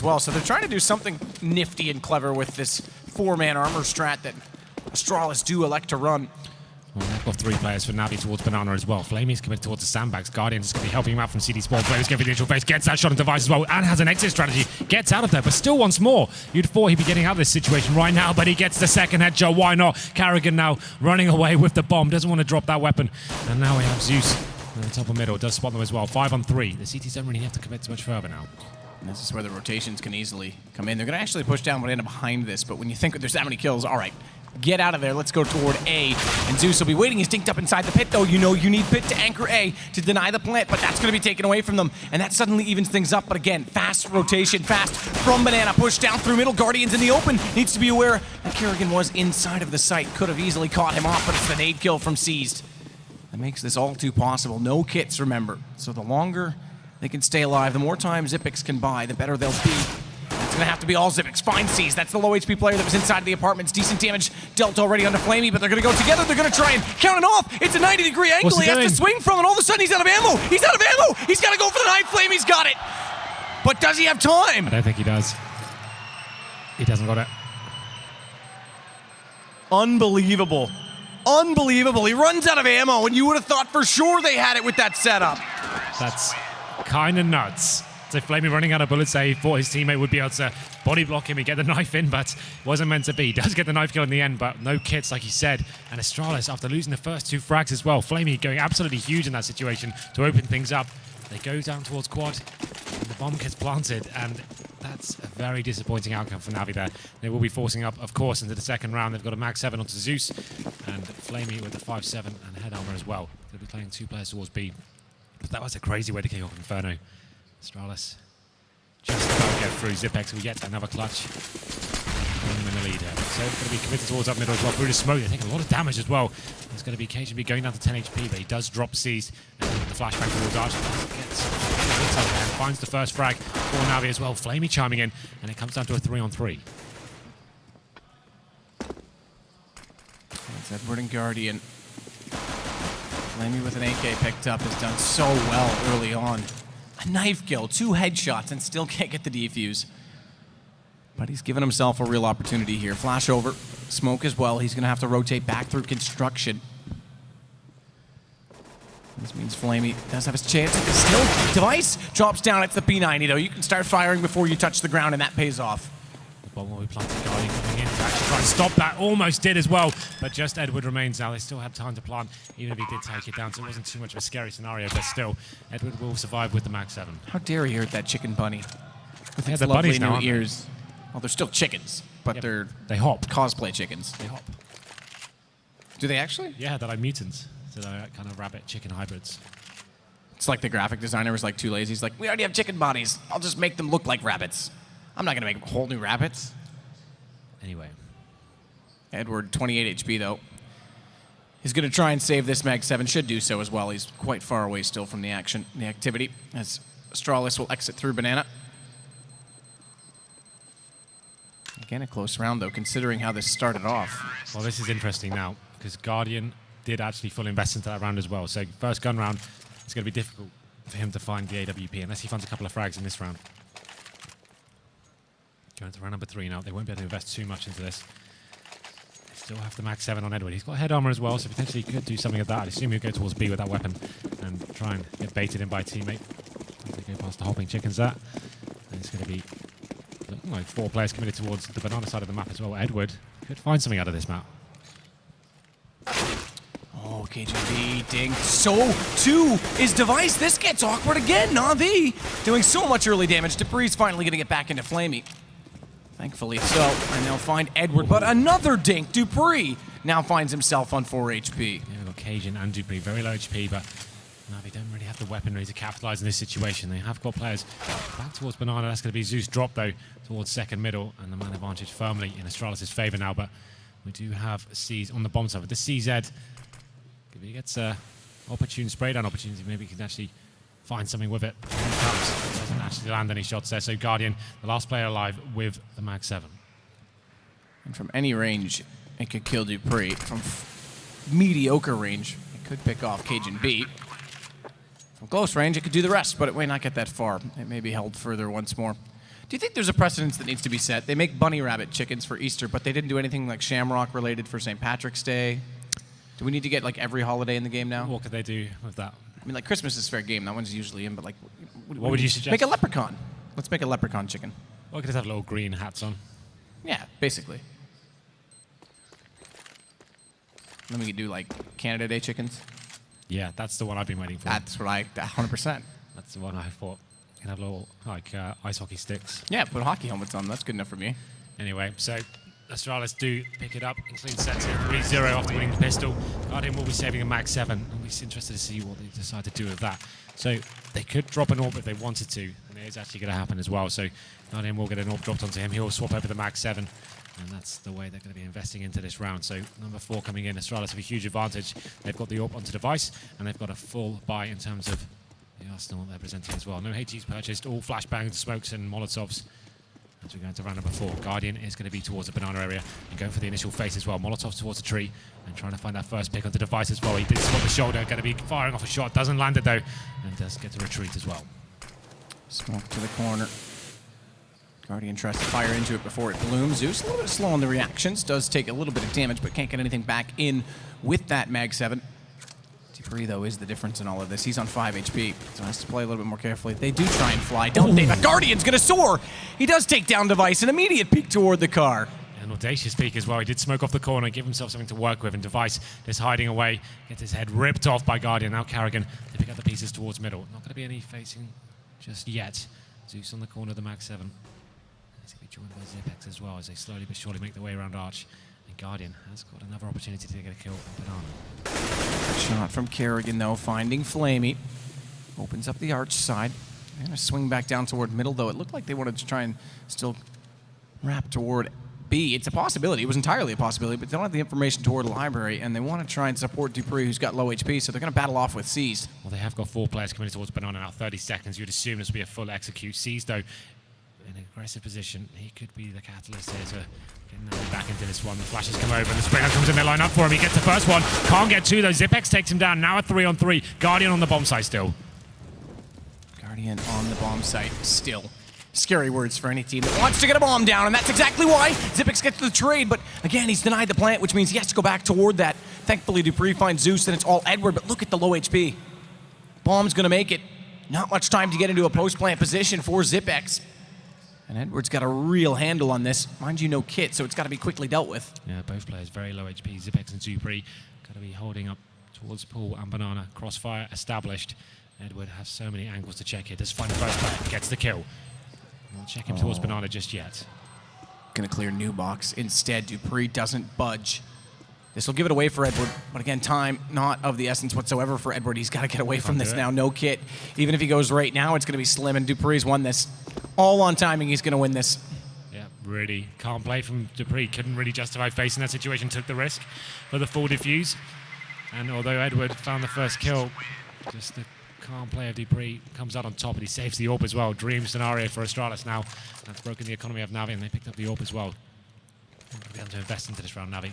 as well. So they're trying to do something nifty and clever with this 4-man armor strat that Astralis do elect to run. Well, they've got 3 players for NaVi towards Banana as well. Flamey's committed towards the sandbags. Guardian's going to be helping him out from CD Spawn. Flamey's going for the initial phase, gets that shot on device as well, and has an exit strategy. Gets out of there, but still wants more. You'd thought he'd be getting out of this situation right now, but he gets the second headshot. Why not? Carrigan now running away with the bomb. Doesn't want to drop that weapon. And now we have Zeus in the top of middle. Does spot them as well. 5 on 3. The CTs don't really have to commit too much further now. And this is where the rotations can easily come in. They're going to actually push down Banana behind this, but when you think there's that many kills, all right. Get out of there. Let's go toward A. And Zeus will be waiting. He's dinked up inside the pit, though. You know you need pit to anchor A to deny the plant, but that's going to be taken away from them. And that suddenly evens things up. But again, fast rotation, fast from Banana. Push down through middle. Guardians in the open. Needs to be aware that Kerrigan was inside of the site. Could have easily caught him off, but it's the nade kill from Seized. That makes this all too possible. No kits, remember. So the longer they can stay alive, the more time Zippix can buy, the better they'll be. It's going to have to be all Zippix. Fine Seized. That's the low HP player that was inside of the apartments. Decent damage dealt already onto Flamey, but they're going to go together. They're going to try and count it off. It's a 90-degree angle. He has to swing from, and all of a sudden he's out of ammo. He's out of ammo. He's got to go for the knife. Flamey's got it. But does he have time? I don't think he does. He doesn't got it. Unbelievable. Unbelievable. He runs out of ammo, and you would have thought for sure they had it with that setup. That's kind of nuts. So Flamey running out of bullets there. He thought his teammate would be able to body block him and get the knife in, but wasn't meant to be. He does get the knife kill in the end, but no kits, like he said. And Astralis, after losing the first 2 frags as well, Flamey going absolutely huge in that situation to open things up. They go down towards quad, and the bomb gets planted, and that's a very disappointing outcome for NaVi there. They will be forcing up, of course, into the second round. They've got a Mag 7 onto Zeus, and Flamey with the 5-7 and head armor as well. They'll be playing 2 players towards B. But that was a crazy way to kick off Inferno. Astralis just about to get through. Zipex will get another clutch. In the lead here. So going to be committed towards up middle as well. Through the smoke, they take a lot of damage as well. There's going to be KGB going down to 10 HP, but he does drop Seized. And the flashback towards Arch gets up there and finds the first frag for NaVi as well. Flamey chiming in, and it comes down to a 3-on-3. It's Edward and Guardian. Flamey with an AK picked up has done so well early on. A knife kill, 2 headshots, and still can't get the defuse. But he's given himself a real opportunity here. Flash over, smoke as well. He's going to have to rotate back through construction. This means Flamey does have his chance. Still, device drops down. It's the P90, though. You can start firing before you touch the ground, and that pays off. The bomb will be planted. Guardian coming in to actually try and stop that. Almost did as well, but just Edward remains now. They still have time to plant, even if he did take it down. So it wasn't too much of a scary scenario, but still, Edward will survive with the Mag 7. How dare he hurt that chicken bunny with its the lovely bunnies now, new ears. Well, they're still chickens, but they hop. Cosplay chickens. They hop. Do they actually? Yeah, they're like mutants. So they're kind of rabbit-chicken hybrids. It's like the graphic designer was like too lazy. He's like, we already have chicken bodies. I'll just make them look like rabbits. I'm not going to make whole new rabbits. Anyway. Edward, 28 HP, though. He's going to try and save this Mag 7. Should do so as well. He's quite far away still from the action, the activity, as Astralis will exit through Banana. Again, a close round, though, considering how this started off. Well, this is interesting now, because Guardian did actually full invest into that round as well. So first gun round, it's going to be difficult for him to find the AWP, unless he finds a couple of frags in this round. Going to round number 3 now. They won't be able to invest too much into this. They still have the Mag 7 on Edward. He's got head armor as well, so potentially he could do something of that. I assume he'll go towards B with that weapon and try and get baited in by a teammate. They go past the hopping chickens there. And it's going to be looking like 4 players committed towards the banana side of the map as well. Edward could find something out of this map. Oh, KGB ding. So, too, is Device. This gets awkward again. NaVi doing so much early damage. Dupree's finally going to get back into Flamey. Thankfully so. And they'll find Edward, but another dink. Dupree now finds himself on 4 HP. Yeah, we've got Cajun and Dupree, very low HP, but NaVi don't really have the weaponry to capitalize on this situation. They have got players back towards Banana. That's going to be Zeus drop, though, towards second middle, and the man advantage firmly in Astralis' favor now, but we do have C's on the bomb side. With the CZ, if he gets an opportune spray down opportunity, maybe he can actually find something with it. Doesn't actually land any shots there, so Guardian, the last player alive with the Mag 7. And from any range, it could kill Dupree. From mediocre range, it could pick off Cajun B. From close range, it could do the rest, but it may not get that far. It may be held further once more. Do you think there's a precedence that needs to be set? They make bunny rabbit chickens for Easter, but they didn't do anything like Shamrock related for St. Patrick's Day. Do we need to get like every holiday in the game now? What could they do with that? I mean, like Christmas is fair game. That one's usually in, but like, What would you suggest? Make a leprechaun. Let's make a leprechaun chicken. Well, we could just have little green hats on. Yeah, basically. Then we could do like Canada Day chickens. Yeah, that's the one I've been waiting for. That's what 100%. That's the one I thought. You can have little like ice hockey sticks. Yeah, put hockey helmets on. That's good enough for me. Anyway, so Astralis do pick it up in clean sets here, 3-0 after winning the pistol. Guardian will be saving a Mag 7. I'll be interested to see what they decide to do with that. So they could drop an AWP if they wanted to, and it is actually going to happen as well. So Guardian will get an AWP dropped onto him. He'll swap over the Mag 7. And that's the way they're going to be investing into this round. So number 4 coming in, Astralis have a huge advantage. They've got the AWP onto device, and they've got a full buy in terms of the arsenal they're presenting as well. No HEs purchased, all flashbangs, smokes, and Molotovs. As we go into round number 4, Guardian is going to be towards the banana area and going for the initial face as well. Molotovs towards the tree and trying to find that first pick onto device as well. He did spot the shoulder, going to be firing off a shot. Doesn't land it though, and does get to retreat as well. Smoke to the corner. Guardian tries to fire into it before it blooms. Zeus a little bit slow on the reactions. Does take a little bit of damage, but can't get anything back in with that Mag 7. Dupree, though, is the difference in all of this. He's on 5 HP, so has to play a little bit more carefully. They do try and fly, don't they? But Guardian's going to soar. He does take down device, an immediate peek toward the car. An audacious peek as well. He did smoke off the corner, give himself something to work with, and device is hiding away. Gets his head ripped off by Guardian. Now Carrigan to pick up the pieces towards middle. Not going to be any facing just yet. Zeus on the corner of the Mag 7. He's going to be joined by Zipex as well as they slowly but surely make their way around Arch. And Guardian has got another opportunity to get a kill on Banana. Shot from Carrigan, though, finding Flamey. Opens up the Arch side. They're going to swing back down toward middle, though. It looked like they wanted to try and still wrap toward B. It's a possibility. It was entirely a possibility, but they don't have the information toward the library, and they want to try and support Dupree, who's got low HP, so they're going to battle off with C's. Well, they have got 4 players coming towards Banana now. 30 seconds. You'd assume this will be a full execute. C's, though, in an aggressive position. He could be the catalyst here to get NaVi back into this one. The flashes come over and the Springer comes in there, line up for him. He gets the first one. Can't get 2 though. Zipex takes him down. Now a 3-on-3. Guardian on the bomb site still. Guardian on the bomb site still. Scary words for any team that wants to get a bomb down, and that's exactly why Zipex gets the trade. But again, he's denied the plant, which means he has to go back toward that. Thankfully, Dupree finds Zeus, and it's all Edward, but look at the low HP. Bomb's gonna make it. Not much time to get into a post-plant position for Zipex. And Edward's got a real handle on this. Mind you, no kit, so it's got to be quickly dealt with. Yeah, both players very low HP. Zipex and Dupree got to be holding up towards Pool and Banana. Crossfire established. Edward has so many angles to check here. Does find the first player, gets the kill. Won't check him towards Banana just yet. Gonna clear new box. Instead, Dupree doesn't budge. This will give it away for Edward, but again, time not of the essence whatsoever for Edward. He's got to get away from this now. No kit. Even if he goes right now, it's going to be slim, and Dupree's won this. All on timing, he's going to win this. Yeah, really calm play from Dupree. Couldn't really justify facing that situation, took the risk for the full defuse. And although Edward found the first kill, just the calm play of Dupree comes out on top, and he saves the AWP as well. Dream scenario for Astralis now. That's broken the economy of NaVi, and they picked up the AWP as well. They're going to invest into this round, NaVi.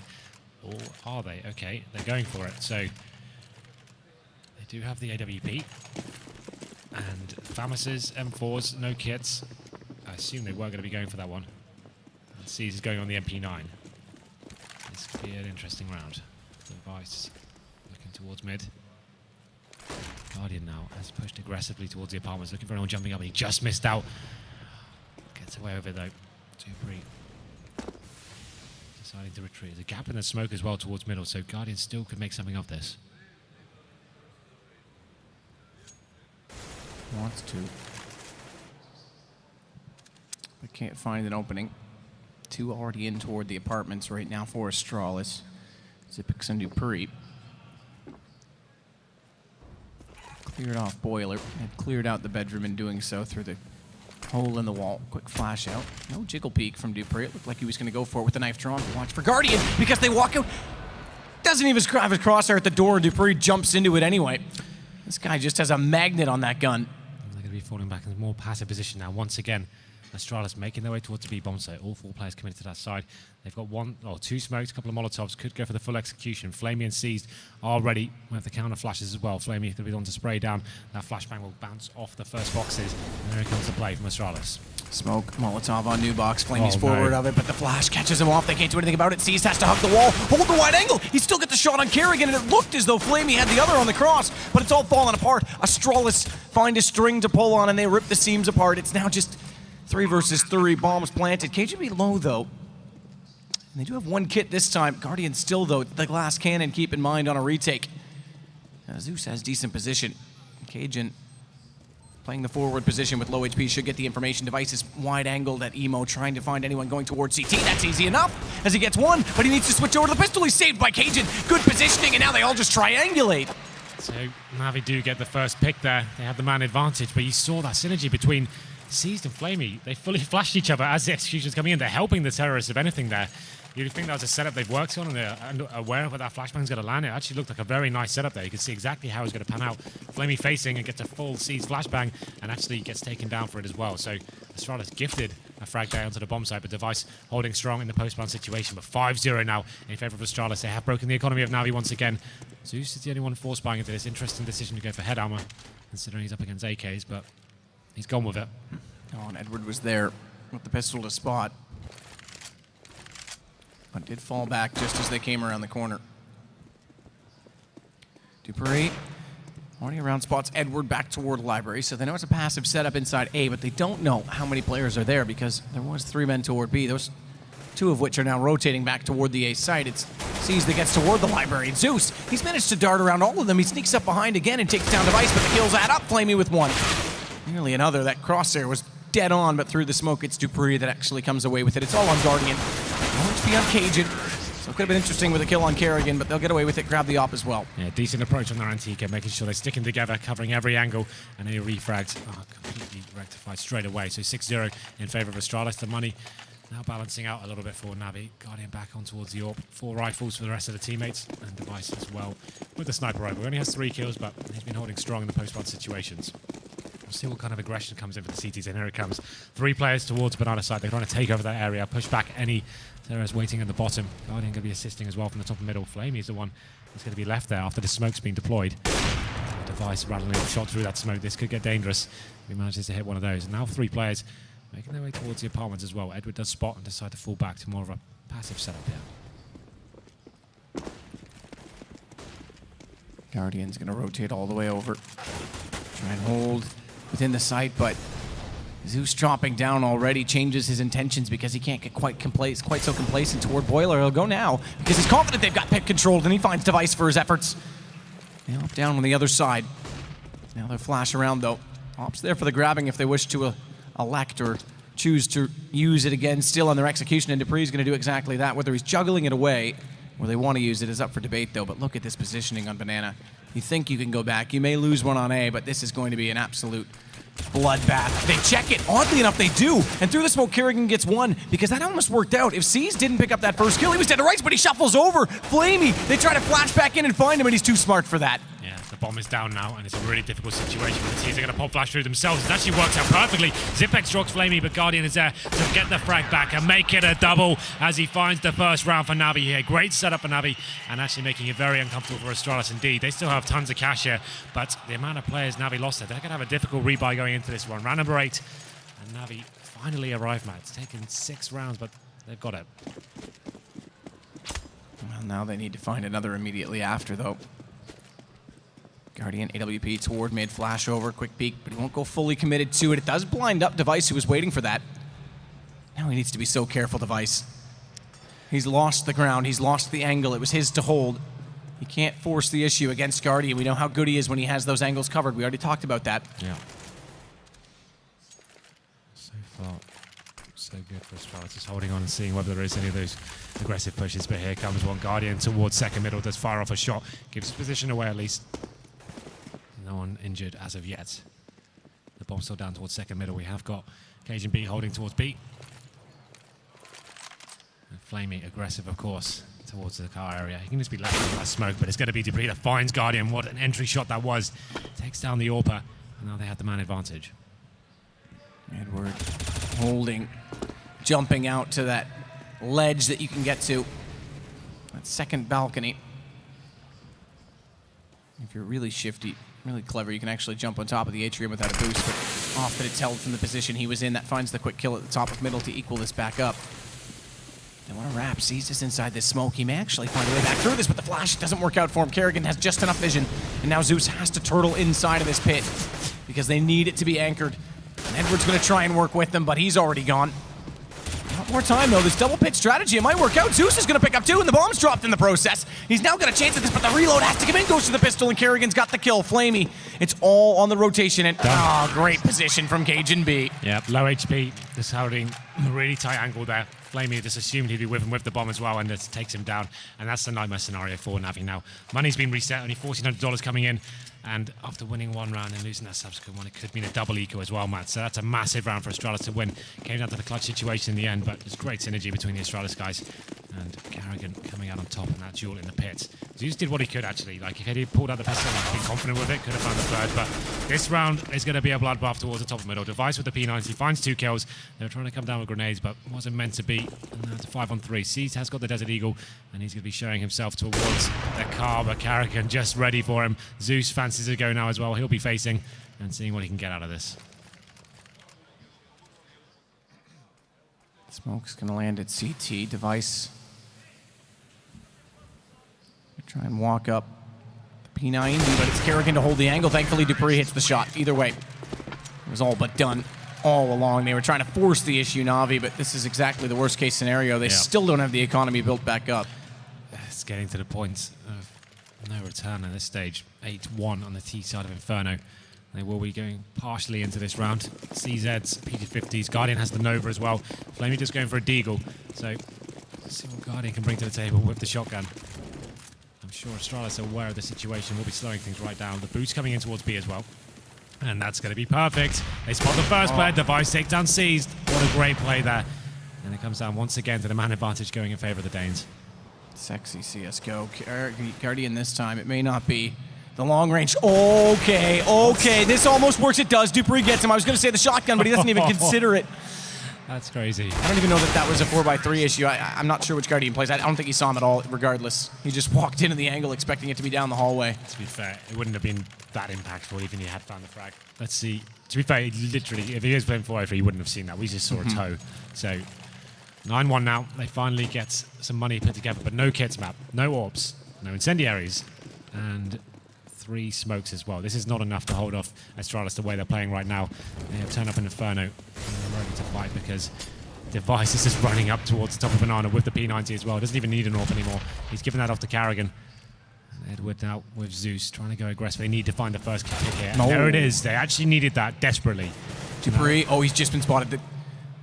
Or are they? Okay, they're going for it. So they do have the AWP. And Famuses, M4s, no kits. I assume they were going to be going for that one. And C's is going on the MP9. This could be an interesting round. Device looking towards mid. Guardian now has pushed aggressively towards the apartments, looking for anyone jumping up, and he just missed out. Gets away with it though. Dupree deciding to retreat. There's a gap in the smoke as well towards middle, so Guardian still could make something of this. Wants to. But can't find an opening. 2 already in toward the apartments right now for Astralis. Zipex and Dupree. Cleared off Boiler. And cleared out the bedroom in doing so through the hole in the wall. Quick flash out. No jiggle peek from Dupree. It looked like he was going to go for it with the knife drawn. Watch for Guardian because they walk out. Doesn't even have his crosshair at the door. Dupree jumps into it anyway. This guy just has a magnet on that gun. They're going to be falling back in a more passive position now. Once again, Astralis making their way towards the B bomb site. All 4 players committed to that side. They've got 2 smokes, a couple of Molotovs. Could go for the full execution. Flamey and Seized are ready. We have the counter flashes as well. Flamey is going to be on to spray down. That flashbang will bounce off the first boxes. And there comes the play from Astralis. Smoke, Molotov on new box, Flamey's Oh, forward no. of it, but the flash catches him off. They can't do anything about it. Seized has to hug the wall, hold the wide angle. He still gets the shot on Kerrigan, and it looked as though Flamey had the other on the cross, but it's all falling apart. Astralis find a string to pull on, and they rip the seams apart. It's now just 3 versus 3, bombs planted. KGB low, though. And they do have 1 kit this time. Guardian still, though, the glass cannon, keep in mind, on a retake. Zeus has decent position. Cajun playing the forward position with low HP should get the information. Device is wide angled at Emo, trying to find anyone going towards CT. That's easy enough as he gets 1, but he needs to switch over to the pistol. He's saved by Cajun. Good positioning, and now they all just triangulate. So NaVi do get the first pick there. They have the man advantage, but you saw that synergy between Seized and Flamey. They fully flashed each other as the execution's coming in. They're helping the terrorists, if anything, there. You'd think that was a setup they've worked on, and they're aware of where that flashbang's going to land. It actually looked like a very nice setup there. You could see exactly how it's going to pan out. Flamey facing and gets a full Seized flashbang, and actually gets taken down for it as well. So Astralis gifted a frag there onto the bomb site, but Device holding strong in the post-ban situation. But 5-0 now in favor of Astralis. They have broken the economy of NaVi once again. Zeus is the only one force buying into this. Interesting decision to go for head armor, considering he's up against AKs, but he's gone with it. Oh, and Edward was there with the pistol to spot, but did fall back just as they came around the corner. Dupree already around spots Edward back toward library, so they know it's a passive setup inside A, but they don't know how many players are there because there was 3 men toward B. Those 2 of which are now rotating back toward the A site. It's Seized that gets toward the library. And Zeus, he's managed to dart around all of them. He sneaks up behind again and takes down Device, but the kills add up. Flamey with 1. Nearly another. That crosshair was dead on, but through the smoke, it's Dupree that actually comes away with it. It's all on Guardian. No HP on Cajun. So it could have been interesting with a kill on Kerrigan, but they'll get away with it, grab the op as well. Yeah, decent approach on their Antica, making sure they're sticking together, covering every angle, and any refrags are completely rectified straight away. So 6-0 in favor of Astralis. The money now balancing out a little bit for NaVi. Guardian back on towards the AWP. 4 rifles for the rest of the teammates, and Device as well with the sniper rifle. He only has 3 kills, but he's been holding strong in the post-ban situations. We'll see what kind of aggression comes in for the CTs, and here it comes. 3 players towards banana side. They're trying to take over that area, push back any terrorists waiting at the bottom. Guardian going to be assisting as well from the top and middle. Flamey is the one that's going to be left there after the smoke's been deployed. Device rattling a shot through that smoke. This could get dangerous if he manages to hit one of those. And now 3 players making their way towards the apartments as well. Edward does spot and decide to fall back to more of a passive setup here. Guardian's going to rotate all the way over. Try and hold within the site, but Zeus dropping down already changes his intentions because he can't get quite so complacent toward Boiler. He'll go now because he's confident they've got pit controlled, and he finds Device for his efforts. They hop down on the other side. Now they'll flash around, though. Op's there for the grabbing if they wish to elect or choose to use it again, still on their execution, and Dupree's going to do exactly that. Whether he's juggling it away or they want to use it is up for debate, though. But look at this positioning on Banana. You think you can go back. You may lose one on A, but this is going to be an absolute bloodbath. They check it. Oddly enough, they do. And through the smoke, Kerrigan gets 1 because that almost worked out. If Seized didn't pick up that first kill, he was dead to rights, but he shuffles over. Flamey, they try to flash back in and find him, and he's too smart for that. Yeah, the bomb is down now, and it's a really difficult situation. The teams are going to pop flash through themselves. It actually works out perfectly. Zipex strokes Flamey, but Guardian is there to get the frag back and make it a double as he finds the first round for NaVi here. Great setup for NaVi, and actually making it very uncomfortable for Astralis indeed. They still have tons of cash here, but the amount of players NaVi lost there, they're going to have a difficult rebuy going into this one. Round number 8, and NaVi finally arrived, Matt. It's taken 6 rounds, but they've got it. Well, now they need to find another immediately after, though. Guardian, AWP toward mid, flash over, quick peek, but he won't go fully committed to it. It does blind up Device, who was waiting for that. Now he needs to be so careful, Device. He's lost the ground, he's lost the angle. It was his to hold. He can't force the issue against Guardian. We know how good he is when he has those angles covered. We already talked about that. Yeah. So far, so good for Astralis. Just holding on and seeing whether there is any of those aggressive pushes, but here comes one. Guardian towards second middle, does fire off a shot, gives position away at least. No one injured as of yet. The bomb's still down towards second middle. We have got Cajun B holding towards B. And Flamey aggressive, of course, towards the car area. He can just be left with that smoke, but it's going to be Dupree that finds Guardian. What an entry shot that was. Takes down the AWPer, and now they have the man advantage. Edward holding, jumping out to that ledge that you can get to. That second balcony. If you're really shifty, really clever, you can actually jump on top of the atrium without a boost. But off that it's held from the position he was in. That finds the quick kill at the top of middle to equal this back up. They want to wrap. Sees this inside this smoke. He may actually find a way back through this, but the flash doesn't work out for him. Kerrigan has just enough vision, and now Zeus has to turtle inside of this pit because they need it to be anchored. And Edward's going to try and work with them, but he's already gone. Not more time, though. This double pit strategy, it might work out. Zeus is going to pick up 2, and the bomb's dropped in the process. He's now got a chance at this, but the reload has to come in. Goes to the pistol, and Kerrigan's got the kill. Flamey, it's all on the rotation, and great position from Cajun B. Yeah, low HP, just holding a really tight angle there. Flamey just assumed he'd be with him with the bomb as well, and it takes him down. And that's the nightmare scenario for NaVi now. Money's been reset, only $1,400 coming in. And after winning one round and losing that subsequent one, it could have been a double eco as well, Matt. So that's a massive round for Astralis to win. Came down to the clutch situation in the end, but there's great synergy between the Astralis guys. And Kerrigan coming out on top in that duel in the pit. Zeus did what he could, actually. Like, if he had pulled out the pistol and been confident with it, could have found the third. But this round is going to be a bloodbath towards the top of middle. Device with the P90, he finds 2 kills. They were trying to come down with grenades, but wasn't meant to be. And now to 5-on-3. Seas has got the Desert Eagle, and he's going to be showing himself towards the car, but Kerrigan just ready for him. Zeus fancies to go now as well. He'll be facing and seeing what he can get out of this. Smoke's going to land at CT. Device. Try and walk up the P90, but it's Kerrigan to hold the angle. Thankfully, Dupree hits the shot. Either way, it was all but done all along. They were trying to force the issue, NaVi, but this is exactly the worst case scenario. They still don't have the economy built back up. It's getting to the point of no return at this stage. 8-1 on the T side of Inferno. They will be going partially into this round. CZs, PT50s, Guardian has the Nova as well. Flamey just going for a Deagle. So let's see what Guardian can bring to the table with the shotgun. I'm sure Astralis are aware of the situation. We'll be slowing things right down. The boot's coming in towards B as well. And that's going to be perfect. They spot the first player. Device takedown seized. What a great play there. And it comes down once again to the man advantage going in favor of the Danes. Sexy CSGO. Guardian this time. It may not be the long range. Okay. This almost works. It does. Dupree gets him. I was going to say the shotgun, but he doesn't even consider it. That's crazy. I don't even know that was a 4x3 issue. I'm not sure which Guardian plays. I don't think he saw him at all, regardless. He just walked into the angle expecting it to be down the hallway. To be fair, it wouldn't have been that impactful even if he had found the frag. Let's see. To be fair, literally, if he was playing 4x3, he wouldn't have seen that. We just saw a toe. So, 9-1 now. They finally get some money put together, but no kits map, no orbs, no incendiaries, and 3 smokes as well. This is not enough to hold off Astralis the way they're playing right now. They have turned up in Inferno and they're ready to fight because Device is just running up towards the top of Banana with the P90 as well. Doesn't even need an AWP anymore. He's given that off to Kerrigan. And Edward now with Zeus trying to go aggressive. They need to find the first kill here. And there it is. They actually needed that desperately. Dupree, he's just been spotted. The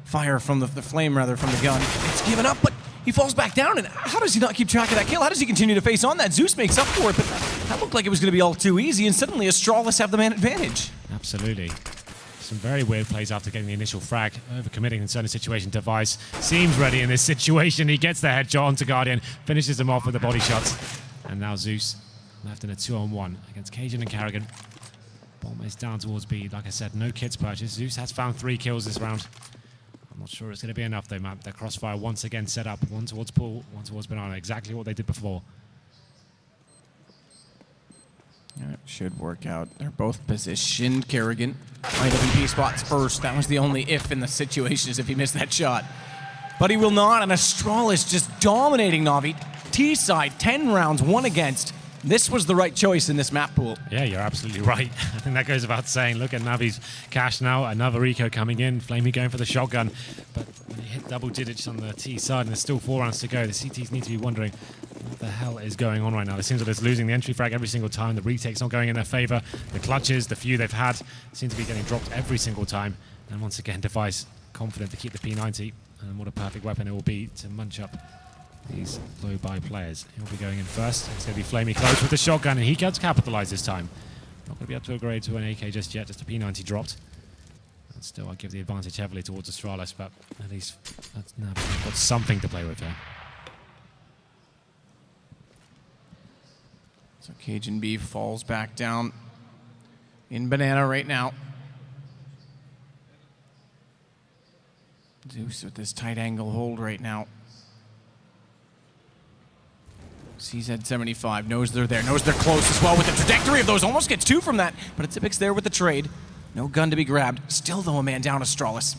fire from the flame, rather, from the gun. It's given up, but he falls back down, and how does he not keep track of that kill? How does he continue to face on that? Zeus makes up for it, but that looked like it was going to be all too easy, and suddenly Astralis have the man advantage. Absolutely. Some very weird plays after getting the initial frag. Overcommitting in certain situations. Device seems ready in this situation. He gets the headshot onto Guardian, finishes him off with the body shots. And now Zeus left in a 2-on-1 against Cajun and Kerrigan. Bomb is down towards B. Like I said, no kits purchased. Zeus has found 3 kills this round. I'm not sure it's going to be enough though, Matt. Their crossfire once again set up. One towards Pool, one towards Banana. Exactly what they did before. It should work out. They're both positioned. Kerrigan might have been B spots first. That was the only if in the situation, is if he missed that shot. But he will not, and Astralis just dominating NaVi. T-side, 10 rounds, 1 against. This was the right choice in this map pool. Yeah, you're absolutely right. I think that goes without saying. Look at NaVi's cash now. Another eco coming in. Flamey going for the shotgun. But when you hit double digits on the T side and there's still 4 rounds to go, the CTs need to be wondering what the hell is going on right now. It seems like it's losing the entry frag every single time. The retake's not going in their favor. The clutches, the few they've had, seem to be getting dropped every single time. And once again, Device confident to keep the P90. And what a perfect weapon it will be to munch up these low-buy players. He'll be going in first. It's going to be Flamey close with the shotgun, and he gets capitalized this time. Not going to be up to a grade to an AK just yet, just a P90 dropped. And still, I'll give the advantage heavily towards Astralis, but at least now they've got something to play with here. So Cajun B falls back down in Banana right now. Zeus with this tight angle hold right now. CZ75 knows they're there, knows they're close as well with the trajectory of those. Almost gets 2 from that, but it's Ipix there with the trade. No gun to be grabbed. Still, though, a man down, Astralis.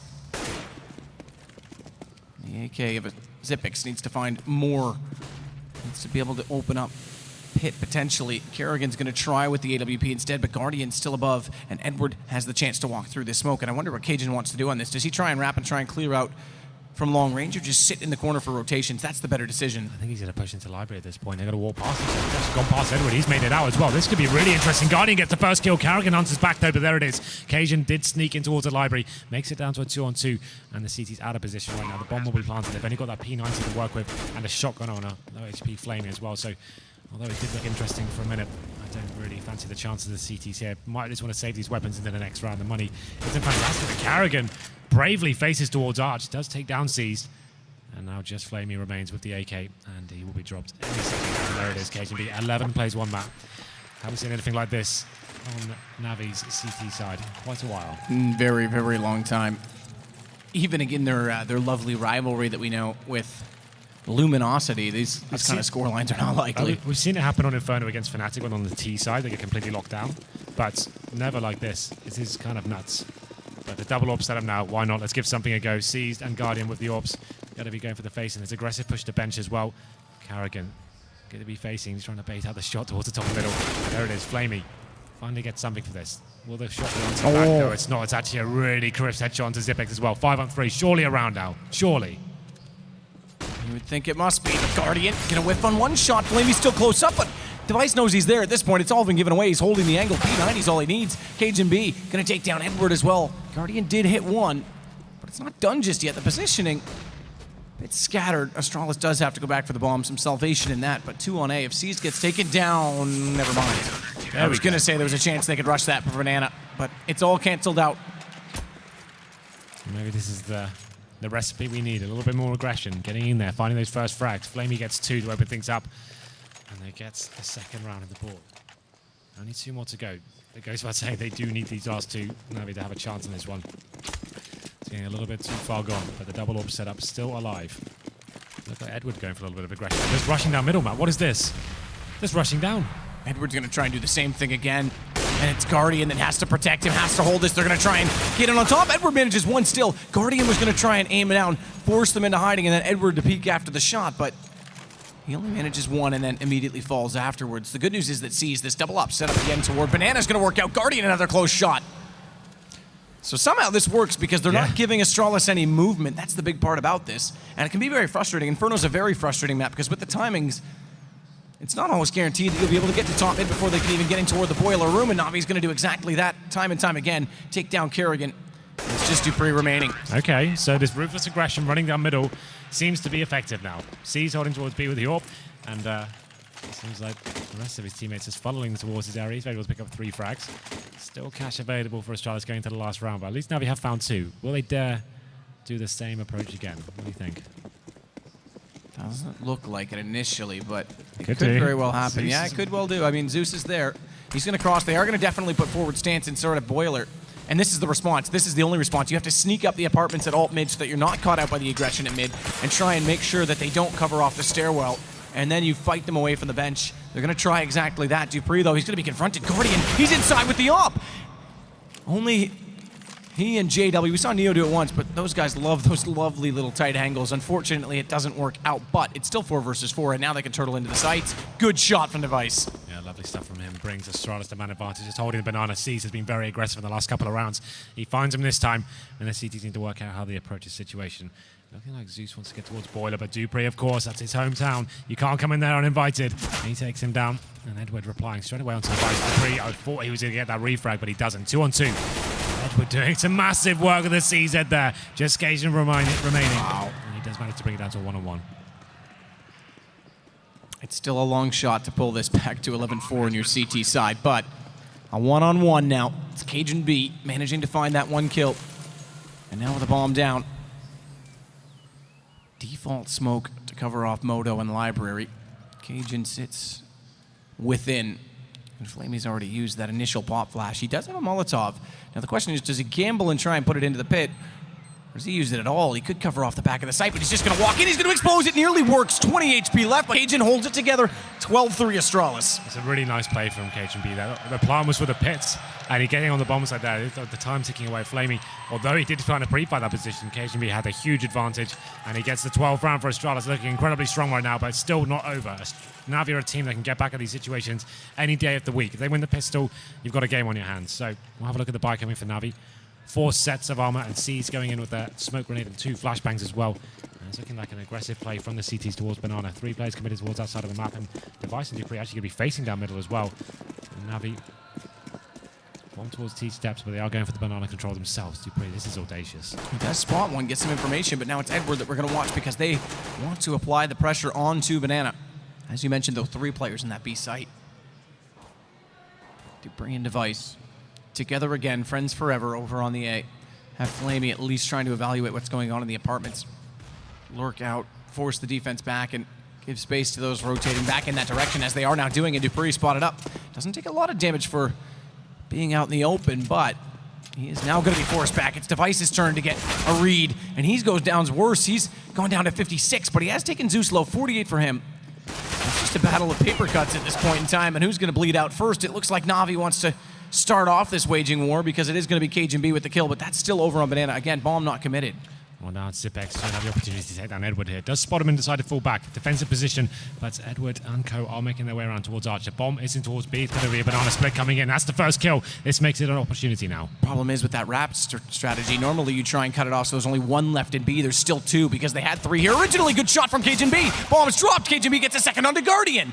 The AK of a Zipix needs to find more. Needs to be able to open up pit, potentially. Kerrigan's going to try with the AWP instead, but Guardian's still above, and Edward has the chance to walk through this smoke. And I wonder what Cajun wants to do on this. Does he try and wrap and try and clear out from long range, or just sit in the corner for rotations? That's the better decision. I think he's going to push into library at this point. They're going to walk past him. He's just gone past Edward. He's made it out as well. This could be really interesting. Guardian gets the first kill. Kerrigan answers back though, but there it is. Cajun did sneak in towards the library, makes it down to a 2-on-2, and the CT's out of position right now. The bomb will be planted. They've only got that P90 to work with, and a shotgun on a low HP flaming as well. So, although it did look interesting for a minute, I don't really fancy the chances of the CTs here. Might just want to save these weapons into the next round. The money isn't fantastic. But Kerrigan bravely faces towards Arch, does take down Seized. And now just Flamey remains with the AK, and he will be dropped any second. And there it is, KGB. 11 plays 1 map. Haven't seen anything like this on NaVi's CT side in quite a while. Very, very long time. Even again, their lovely rivalry that we know with Luminosity, these kind of score lines are not likely. We've seen it happen on Inferno against Fnatic when on the T side, they get completely locked down. But never like this. This is kind of nuts. But the double AWP setup now, why not? Let's give something a go. Seized and Guardian with the AWPs. Got to be going for the face, and there's aggressive push to bench as well. Kerrigan going to be facing. He's trying to bait out the shot towards the top middle. There it is. Flamey finally gets something for this. Will the shot be answered back? No, it's not. It's actually a really crisp headshot onto Zipix as well. 5-on-3. Surely a round now. Surely. You would think it must be. The Guardian going to whiff on one shot. Flamey's still close up, but Device knows he's there at this point. It's all been given away. He's holding the angle. P90's all he needs. Cajun B going to take down Edward as well. Guardian did hit one, but it's not done just yet. The positioning, it's scattered. Astralis does have to go back for the bomb. Some salvation in that, but 2 on A. If Seized gets taken down, never mind. I was going to say there was a chance they could rush that for Banana, but it's all canceled out. Maybe this is the recipe we need. A little bit more aggression, getting in there, finding those first frags. Flamey gets 2 to open things up, and they get a second round of the board. Only 2 more to go. It goes without saying they do need these last 2 NaVi to have a chance on this one. It's getting a little bit too far gone, but the double AWP setup still alive. Look like Edward going for a little bit of aggression. Just rushing down middle, Matt. What is this? Just rushing down. Edward's going to try and do the same thing again. And it's Guardian that has to protect him, has to hold this. They're going to try and get it on top. Edward manages one still. Guardian was going to try and aim it down, force them into hiding, and then Edward to peek after the shot, but he only manages one and then immediately falls afterwards. The good news is that Seized this double up, set up again toward Banana's going to work out. Guardian, another close shot. So somehow this works because they're not giving Astralis any movement. That's the big part about this. And it can be very frustrating. Inferno's a very frustrating map because with the timings, it's not always guaranteed that you'll be able to get to top mid before they can even get in toward the boiler room, and NaVi's going to do exactly that time and time again. Take down Kerrigan. It's just Dupree remaining. Okay, so this ruthless aggression running down middle seems to be effective now. C's holding towards B with the AWP, and it seems like the rest of his teammates is funneling towards his area. He's able to pick up 3 frags. Still cash available for Astralis going to the last round, but at least NaVi have found 2. Will they dare do the same approach again? What do you think? Doesn't look like it initially, but it could do. very well happen. Zeus. Yeah, it could well do. I mean, Zeus is there. He's going to cross. They are going to definitely put forward stance in sort of boiler. And this is the response. This is the only response. You have to sneak up the apartments at alt mid so that you're not caught out by the aggression at mid and try and make sure that they don't cover off the stairwell. And then you fight them away from the bench. They're going to try exactly that. Dupree, though, he's going to be confronted. Guardian, he's inside with the AWP. Only he and JW, we saw Neo do it once, but those guys love those lovely little tight angles. Unfortunately, it doesn't work out, but it's still 4 versus 4, and now they can turtle into the sights. Good shot from Device. Yeah, lovely stuff from him. Brings Astralis the man advantage. Just holding the banana. Seized has been very aggressive in the last couple of rounds. He finds him this time, and the CTs need to work out how they approach the situation. Looking like Zeus wants to get towards Boiler, but Dupree, of course, that's his hometown. You can't come in there uninvited. He takes him down, and Edward replying straight away onto Device. Dupree, I thought he was going to get that refrag, but he doesn't. 2 on 2. Edward doing some massive work with the CZ there. Just Cajun remaining. Wow. And he does manage to bring it down to a 1-on-1. It's still a long shot to pull this back to 11-4 on your CT side, but a 1-on-1 now. It's Cajun B managing to find that 1 kill. And now with the bomb down. Default smoke to cover off Moto and Library. Cajun sits within. And Flamey's already used that initial pop flash. He does have a Molotov. Now the question is, does he gamble and try and put it into the pit? Does he use it at all? He could cover off the back of the site, but he's just going to walk in. He's going to expose it. Nearly works. 20 HP left, but Cajun holds it together. 12-3 Astralis. It's a really nice play from KHB there. The plan was for the pits, and he getting on the bomb side there. The time ticking away, Flamey. Although he did try to pre-fight that position, KHB had a huge advantage, and he gets the 12th round for Astralis, looking incredibly strong right now, but it's still not over. NaVi are a team that can get back at these situations any day of the week. If they win the pistol, you've got a game on your hands. So we'll have a look at the buy coming for NaVi. 4 sets of armor, and C's going in with a smoke grenade and 2 flashbangs as well. And it's looking like an aggressive play from the CTs towards Banana. 3 players committed towards that side of the map, and Device and Dupree actually going to be facing down middle as well. And NaVi one towards T steps, but they are going for the Banana control themselves. Dupree, this is audacious. He does spot one, get some information, but now it's Edward that we're going to watch because they want to apply the pressure onto Banana. As you mentioned, though, 3 players in that B site. Dupree and Device together again, friends forever over on the A. Have Flamey at least trying to evaluate what's going on in the apartments. Lurk out, force the defense back, and give space to those rotating back in that direction as they are now doing, and Dupree spotted up. Doesn't take a lot of damage for being out in the open, but he is now going to be forced back. It's Device's turn to get a read, and he goes down worse. He's gone down to 56, but he has taken Zeus low, 48 for him. It's just a battle of paper cuts at this point in time, and who's going to bleed out first? It looks like NaVi wants to start off this waging war because it is going to be Cajun B with the kill, but that's still over on Banana. Again, bomb not committed. Well, now it's Zipex going to have the opportunity to take down Edward here. Does spot him and decide to fall back. Defensive position, but Edward and co are making their way around towards Archer. Bomb is in towards B. It's going to be a Banana split coming in. That's the first kill. This makes it an opportunity now. Problem is with that wrap strategy, normally you try and cut it off so there's only 1 left in B. There's still 2 because they had 3 here. Originally, good shot from Cajun B. Bomb is dropped. Cajun B gets a second onto Guardian.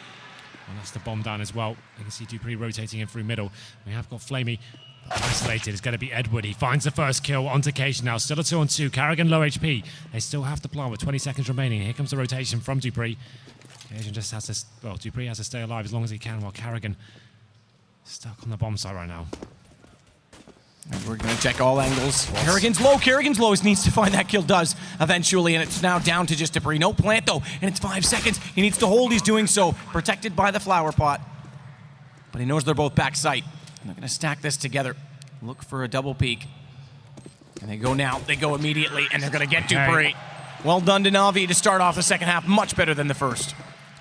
And that's the bomb down as well. You can see Dupree rotating in through middle. We have got Flamey isolated. It's going to be Edward. He finds the first kill onto Cage now. Still a 2-on-2. Carrigan low HP. They still have to plant with 20 seconds remaining. Here comes the rotation from Dupree. Cage just has to, well, Dupree has to stay alive as long as he can while Carrigan stuck on the bomb site right now. And we're going to check all angles. Carrigan's low. Carrigan's low. He needs to find that kill. Does eventually, and it's now down to just Dupree. No plant though, and it's 5 seconds. He needs to hold. He's doing so. Protected by the flower pot, but he knows they're both back site. And they're going to stack this together. Look for a double peek, and they go now. They go immediately, and they're going to get Dupree. Well done to NaVi to start off the second half. Much better than the first.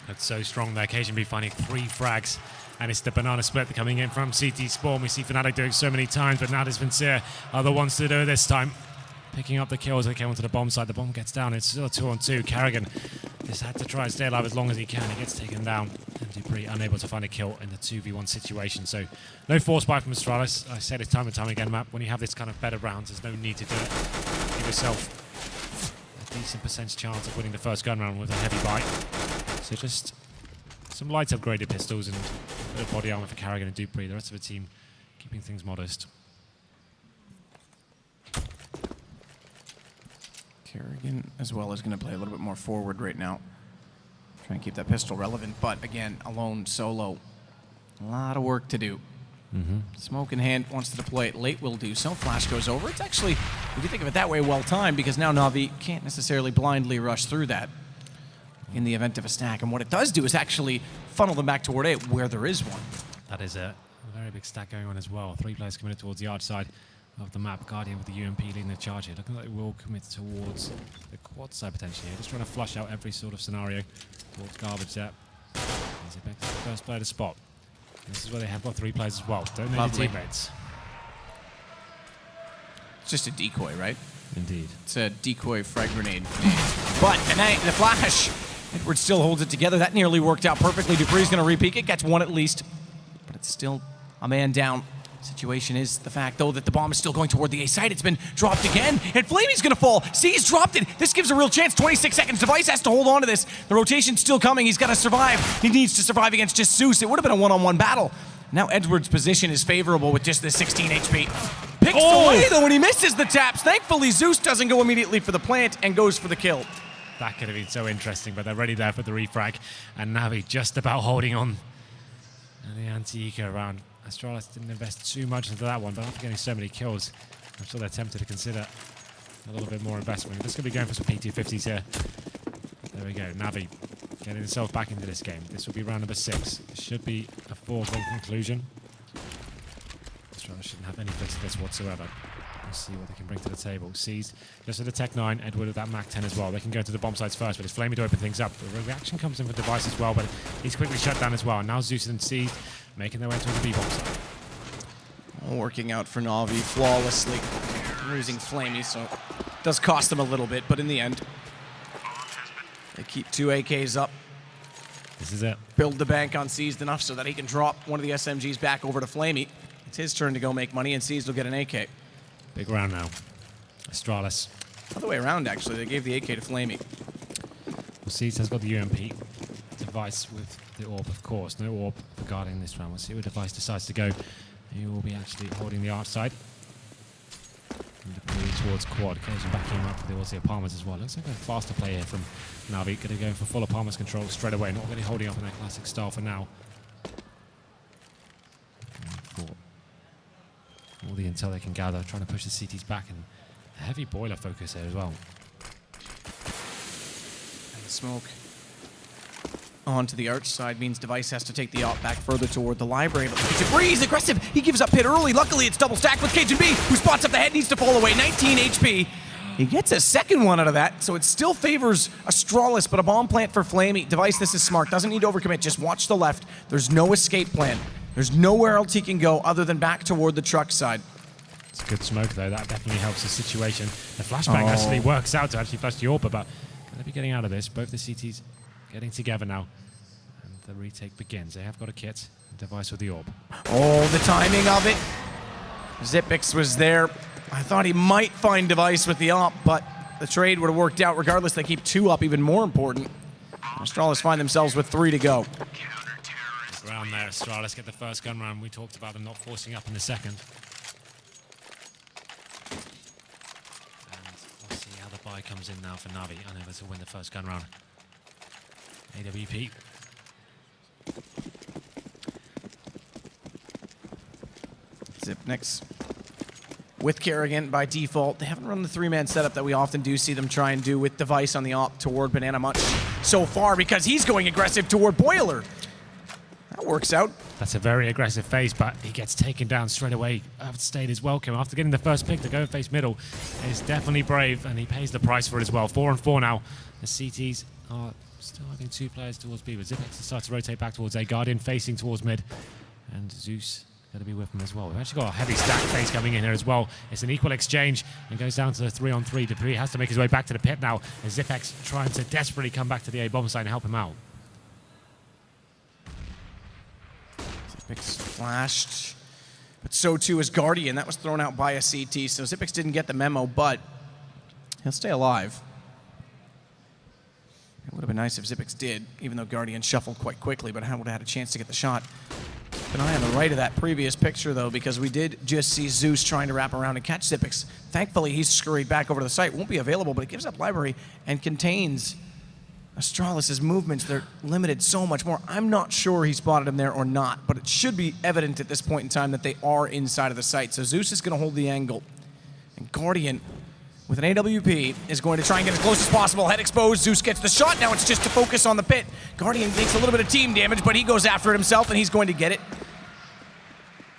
That's so strong there. Cajun B finding 3 frags. And it's the Banana split coming in from CT Spawn. We see Fnatic doing so many times, but Natus Vincere are the ones to do it this time. Picking up the kills. They came onto the bomb side. The bomb gets down. It's still a 2-on-2. Carrigan just had to try and stay alive as long as he can. He gets taken down. And Dupree unable to find a kill in the 2v1 situation. So no force buy from Astralis. I said it time and time again, Matt. When you have this kind of better rounds, there's no need to do it. Give yourself a decent percentage chance of winning the first gun round with a heavy buy. So just some light upgraded pistols and a bit of body armor for Carrigan and Dupree. The rest of the team keeping things modest. Carrigan as well is going to play a little bit more forward right now. Try and keep that pistol relevant, but again, alone, solo. A lot of work to do. Smoke in hand, wants to deploy it late, will do so. Flash goes over. It's actually, if you think of it that way, well timed, because now NaVi can't necessarily blindly rush through that in the event of a stack. And what it does do is actually funnel them back toward A where there is one. That is a very big stack going on as well. 3 players committed towards the arch side of the map. Guardian with the UMP leading the charge here. Looking like they will commit towards the quad side potentially here. Just trying to flush out every sort of scenario towards garbage there. Is it back to the first player to spot? This is where they have got 3 players as well. Don't know your teammates. It's just a decoy, right? Indeed. It's a decoy frag grenade. But, and the flash, Edward still holds it together. That nearly worked out perfectly. Dupree's going to re-peek it, gets 1 at least. But it's still a man down. Situation is the fact, though, that the bomb is still going toward the A site. It's been dropped again, and Flamey's going to fall. C's dropped it. This gives a real chance. 26 seconds. Device has to hold on to this. The rotation's still coming. He's got to survive. He needs to survive against just Zeus. It would have been a one-on-one battle. Now Edward's position is favorable with just the 16 HP. Picks away, though, and he misses the taps. Thankfully, Zeus doesn't go immediately for the plant and goes for the kill. That could have been so interesting, but they're ready there for the refrag. And NaVi just about holding on. And the anti-eco round. Astralis didn't invest too much into that one, but after getting so many kills, I'm sure they're tempted to consider a little bit more investment. This could be going for some P250s here. There we go, NaVi getting himself back into this game. This will be round number 6. It should be a foregone conclusion. Astralis shouldn't have any fix of this whatsoever. Let's see what they can bring to the table. Seized just with the Tech 9, Edward with that Mac 10 as well. They can go to the bomb sites first, but it's Flamey to open things up. The reaction comes in for Device as well, but he's quickly shut down as well. And now Zeus and Seized making their way to the B-bomb site. Working out for NaVi flawlessly. Losing Flamey, so it does cost them a little bit, but in the end, they keep 2 AKs up. This is it. Build the bank on Seized enough so that he can drop one of the SMGs back over to Flamey. It's his turn to go make money, and Seized will get an AK. Big round now. Astralis. Other way around, actually. They gave the AK to Flamey. Well, Seized has got the UMP. Device with the AWP, of course. No AWP for guarding this round. We'll see where Device decides to go. He will be actually holding the arch side. And towards quad. Occasionally backing him up with the Aussie Palmers as well. Looks like a faster play here from NaVi. Going to go for full Palmers control straight away. Not really holding up in their classic style for now. For all the intel they can gather, trying to push the CTs back, and a heavy boiler focus here as well. And the smoke onto the arch side means Device has to take the op back further toward the library. But Bree, he's aggressive. He gives up pit early. Luckily, it's double stacked with Cajun B, who spots up the head, needs to fall away. 19 HP. He gets a second one out of that, so it still favors Astralis, but a bomb plant for Flamey. Device, this is smart. Doesn't need to overcommit. Just watch the left. There's no escape plan. There's nowhere else he can go other than back toward the truck side. It's a good smoke, though. That definitely helps the situation. The flashbang actually works out to actually flash the AWP, but going to be getting out of this. Both the CTs getting together now. And the retake begins. They have got a kit. Device with the AWP. Oh, the timing of it. Zipix was there. I thought he might find Device with the op, but the trade would have worked out regardless. They keep 2 up, even more important. Astralis find themselves with 3 to go. Round there, Astralis get the first gun round. We talked about them not forcing up in the second. And we'll see how the buy comes in now for NaVi, unable to win the first gun round. AWP. Zipnix with Kerrigan by default. They haven't run the 3-man setup that we often do see them try and do with Device on the op toward Banana much so far, because he's going aggressive toward Boiler. That works out. That's a very aggressive face, but he gets taken down straight away. Outstayed his welcome after getting the first pick to go and face middle. Is definitely brave, and he pays the price for it as well. 4-on-4 now. The CTs are still having 2 players towards B, but Zipix decides to rotate back towards A. Guardian facing towards mid, and Zeus got to be with him as well. We've actually got a heavy stack face coming in here as well. It's an equal exchange and goes down to the 3-on-3. Dupree has to make his way back to the pit now, as Zipix trying to desperately come back to the A bomb site and help him out. Zipix flashed, but so too is Guardian. That was thrown out by a CT, so Zipix didn't get the memo, but he'll stay alive. It would have been nice if Zipix did, even though Guardian shuffled quite quickly, but would have had a chance to get the shot. Keep an eye on the right of that previous picture, though, because we did just see Zeus trying to wrap around and catch Zipix. Thankfully, he's scurried back over to the site. Won't be available, but it gives up library and contains Astralis' movements. They're limited so much more. I'm not sure he spotted him there or not, but it should be evident at this point in time that they are inside of the site. So Zeus is going to hold the angle. And Guardian, with an AWP, is going to try and get as close as possible. Head exposed, Zeus gets the shot. Now it's just to focus on the pit. Guardian takes a little bit of team damage, but he goes after it himself, and he's going to get it.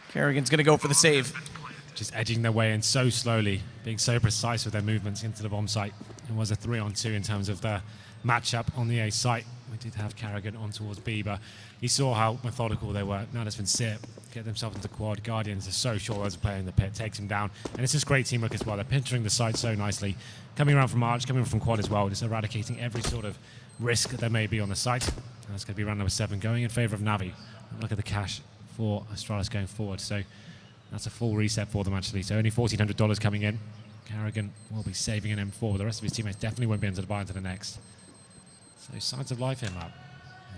Kerrigan's going to go for the save. Just edging their way in so slowly, being so precise with their movements into the bomb site. It was a 3-on-2 in terms of the matchup on the A site. We did have Kerrigan on towards B, but he saw how methodical they were. Natus Vincere get themselves into quad. Guardians are so sure as a player in the pit, takes him down. And it's just great teamwork as well. They're pinching the site so nicely. Coming around from arch, coming from quad as well, just eradicating every sort of risk that there may be on the site. And that's going to be round number 7, going in favor of NaVi. Look at the cash for Astralis going forward. So that's a full reset for them, actually. So only $1,400 coming in. Kerrigan will be saving an M4, but the rest of his teammates definitely won't be able to buy into the next. So signs of life here, Map.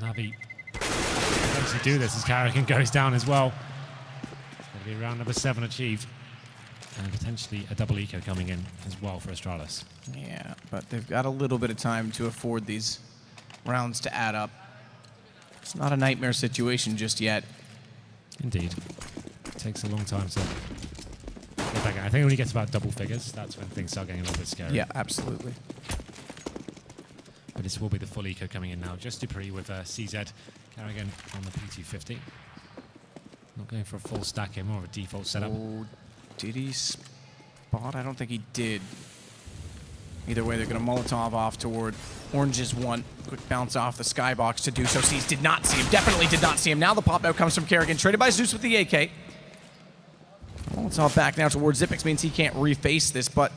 NaVi eventually do this as Kerrigan goes down as well. It's going to be round number 7 achieved. And potentially a double eco coming in as well for Astralis. Yeah, but they've got a little bit of time to afford these rounds to add up. It's not a nightmare situation just yet. Indeed. It takes a long time to get back. I think when he gets about double figures, that's when things start getting a little bit scary. Yeah, absolutely. But this will be the full eco coming in now. Just Dupree with CZ. Kerrigan on the P250. Not going for a full stack here, more of a default setup. Oh, did he spot spot? I don't think he did. Either way, they're going to Molotov off toward Orange's one. Quick bounce off the skybox to do so. Sees did not see him. Definitely did not see him. Now the pop out comes from Kerrigan. Traded by Zeus with the AK. Molotov back now towards Zipex means he can't reface this, but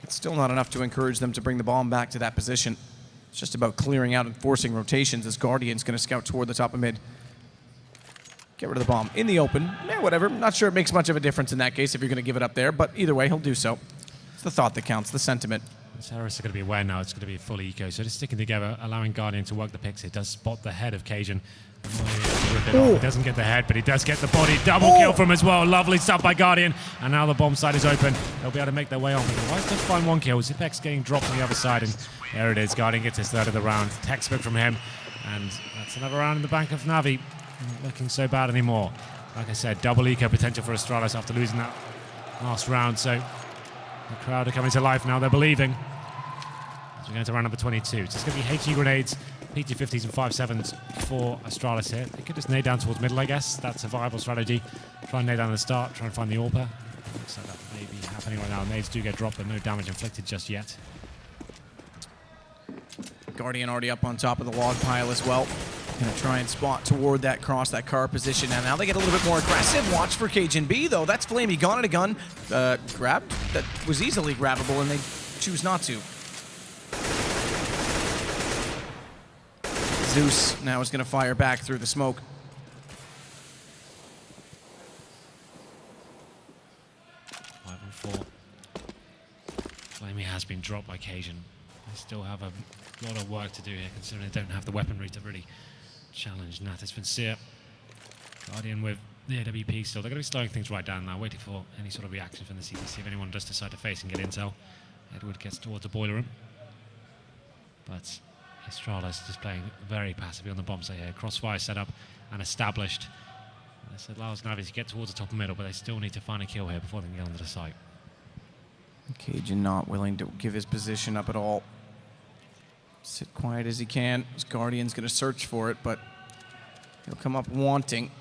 it's still not enough to encourage them to bring the bomb back to that position. It's just about clearing out and forcing rotations as Guardian's going to scout toward the top of mid. Get rid of the bomb in the open. Yeah, whatever. Not sure it makes much of a difference in that case if you're going to give it up there, but either way, he'll do so. It's the thought that counts, the sentiment. Terrorists are going to be aware now it's going to be a full eco, so just sticking together, allowing Guardian to work the picks. It does spot the head of Cajun. He doesn't get the head, but he does get the body. Double kill from him as well. Lovely stuff by Guardian. And now the bomb side is open. They'll be able to make their way on. But Wise does find one kill. Zipex getting dropped on the other side, and there it is. Guardian gets his third of the round. Textbook from him. And that's another round in the bank of NaVi. Not looking so bad anymore. Like I said, double eco potential for Astralis after losing that last round. So the crowd are coming to life now. They're believing. So we're going to round number 22. So it's going to be HE grenades, PT50s and 5.7s for Astralis here. They could just nade down towards middle, I guess. That's a viable strategy. Try and nade down at the start, try and find the AWPer. Looks like that may be happening right now. Nades do get dropped, but no damage inflicted just yet. Guardian already up on top of the log pile as well. Gonna try and spot toward that cross, that car position. And now they get a little bit more aggressive. Watch for Cajun B, though. That's Flamey gone at a gun. Grabbed. That was easily grabbable, and they choose not to. Zeus now is going to fire back through the smoke. Five and four. Flamey has been dropped by Cajun. They still have a lot of work to do here, considering they don't have the weaponry to really challenge Natus. Vincere. Guardian with the AWP still. They're going to be slowing things right down now, waiting for any sort of reaction from the CTC. If anyone does decide to face and get intel, Edward gets towards the boiler room. But Astralis just playing very passively on the bomb site here. Crossfire set up and established. This allows NaVi to get towards the top and middle, but they still need to find a kill here before they can get onto the site. Cajun not willing to give his position up at all. Sit quiet as he can. His Guardian's going to search for it, but he'll come up wanting.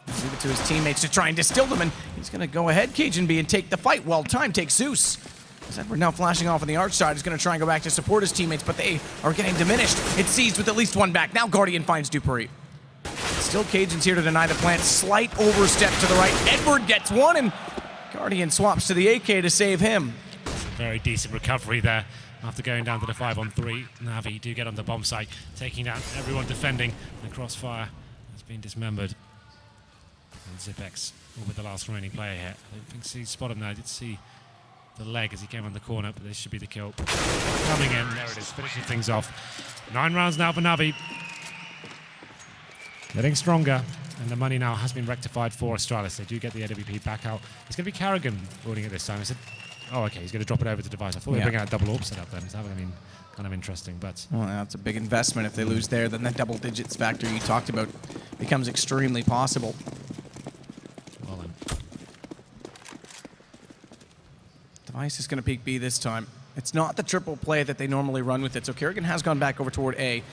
Leave it to his teammates to try and distill them, and he's going to go ahead, Cajun B, and take the fight. Well timed, takes Zeus. As Edward now flashing off on the arch side, is going to try and go back to support his teammates, but they are getting diminished. It's seized with at least one back. Now Guardian finds Dupree. Still Cajun's here to deny the plant. Slight overstep to the right. Edward gets one, and Guardian swaps to the AK to save him. It's a very decent recovery there. After going down to the 5-on-3, NaVi do get on the bomb site, taking down everyone defending. The crossfire has been dismembered. And Zipex will be the last remaining player here. I don't think he spotted him there. I did see the leg as he came on the corner, but this should be the kill. Coming in, there it is, finishing things off. 9 rounds now for NaVi. Getting stronger, and the money now has been rectified for Astralis. They do get the AWP back out. It's going to be Kerrigan holding it this time. I said, oh, okay, he's going to drop it over to Device. I thought we'd bring out a double AWP setup then. That would have been kind of interesting, but... Well, that's a big investment. If they lose there, then that double digits factor you talked about becomes extremely possible. Well then. Device is going to peek B this time. It's not the triple play that they normally run with it, so Kerrigan has gone back over toward A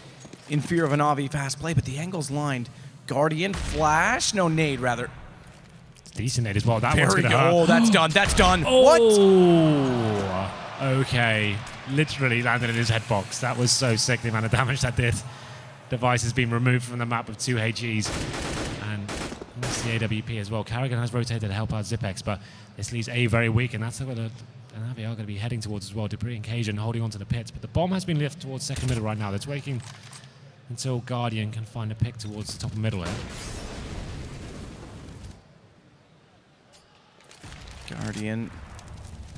in fear of a NaVi fast play, but the angle's lined. Guardian, flash, no, nade, rather. It's decent nade as well. That one's going to hurt. Oh, that's done, that's done. Oh, what? Okay. Literally landed in his head box. That was so sick, the amount of damage that did. Device has been removed from the map with 2 HEs. And that's the AWP as well. Kerrigan has rotated to help out Zipex, but this leaves A very weak, and that's what the NaVi are going to be heading towards as well. Dupree and Cajun holding onto the pits, but the bomb has been lifted towards second middle right now. That's waiting until Guardian can find a pick towards the top of middle here. Guardian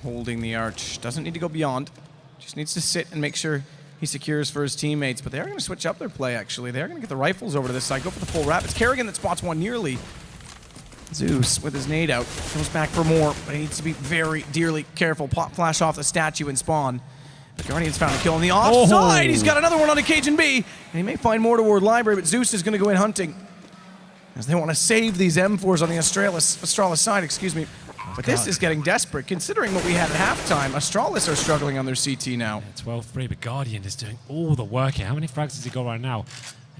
holding the arch. Doesn't need to go beyond. Just needs to sit and make sure he secures for his teammates. But they are going to switch up their play, actually. They are going to get the rifles over to this side. Go for the full wrap. It's Kerrigan that spots one nearly. Zeus with his nade out. Goes back for more, but he needs to be very dearly careful. Pop flash off the statue and spawn. The Guardian's found a kill on the offside. He's got another one on the Cajun B. And he may find more toward Library, but Zeus is going to go in hunting. As they want to save these M4s on the Astralis side, excuse me. But this is getting desperate, considering what we had at halftime. Astralis are struggling on their CT now. Yeah, 12-3, but Guardian is doing all the work here. How many frags has he got right now?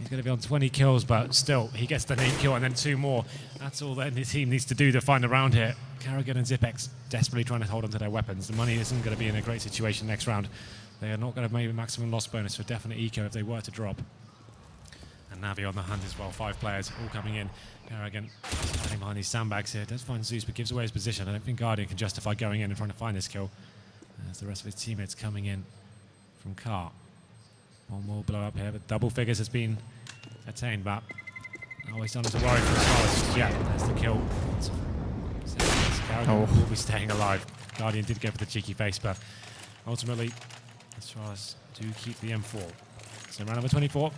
He's going to be on 20 kills, but still, he gets the 8 kill and then 2 more. That's all that the team needs to do to find the round here. Karrigan and Zipex desperately trying to hold onto their weapons. The money isn't going to be in a great situation next round. They are not going to make a maximum loss bonus for definite eco if they were to drop. And NaVi on the hunt as well. 5 players all coming in. Karrigan standing behind these sandbags here. Does find Zeus, but gives away his position. I don't think Guardian can justify going in and trying to find this kill. As the rest of his teammates coming in from Car. One will blow up here, but double figures has been attained, but always done as a worry for Astralis. Yeah, that's the kill. Karrigan will be staying alive. Guardian did go for the cheeky face, but ultimately, Astralis do keep the M4. So round number 24.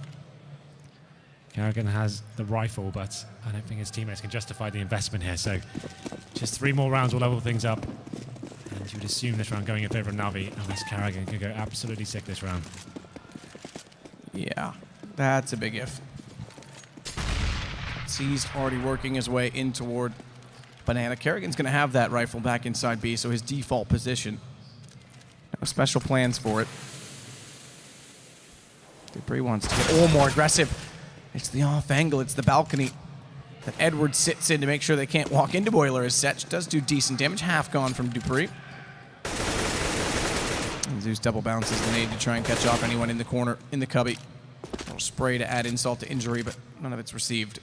Karrigan has the rifle, but I don't think his teammates can justify the investment here. So just 3 more rounds will level things up. And you would assume this round going in favor of NaVi, unless Karrigan can go absolutely sick this round. Yeah, that's a big if. He's already working his way in toward Banana. Karrigan's going to have that rifle back inside B, so his default position. No special plans for it. dupreeh wants to get a little more aggressive. It's the off angle, it's the balcony that Edward sits in to make sure they can't walk into Boiler as Setch. Does do decent damage, half gone from dupreeh. And Zeus double bounces the nade to try and catch off anyone in the corner, in the cubby. A little spray to add insult to injury, but none of it's received.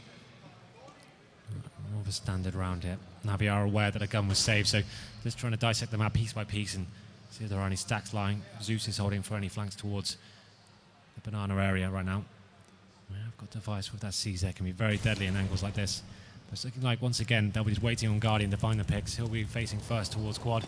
More of a standard round here. NaVi are aware that a gun was saved, so just trying to dissect the map piece by piece and see if there are any stacks lying. Zeus is holding for any flanks towards the banana area right now. I've got device with that CZ, can be very deadly in angles like this. But it's looking like once again they'll be just waiting on Guardian to find the picks. He'll be facing first towards quad,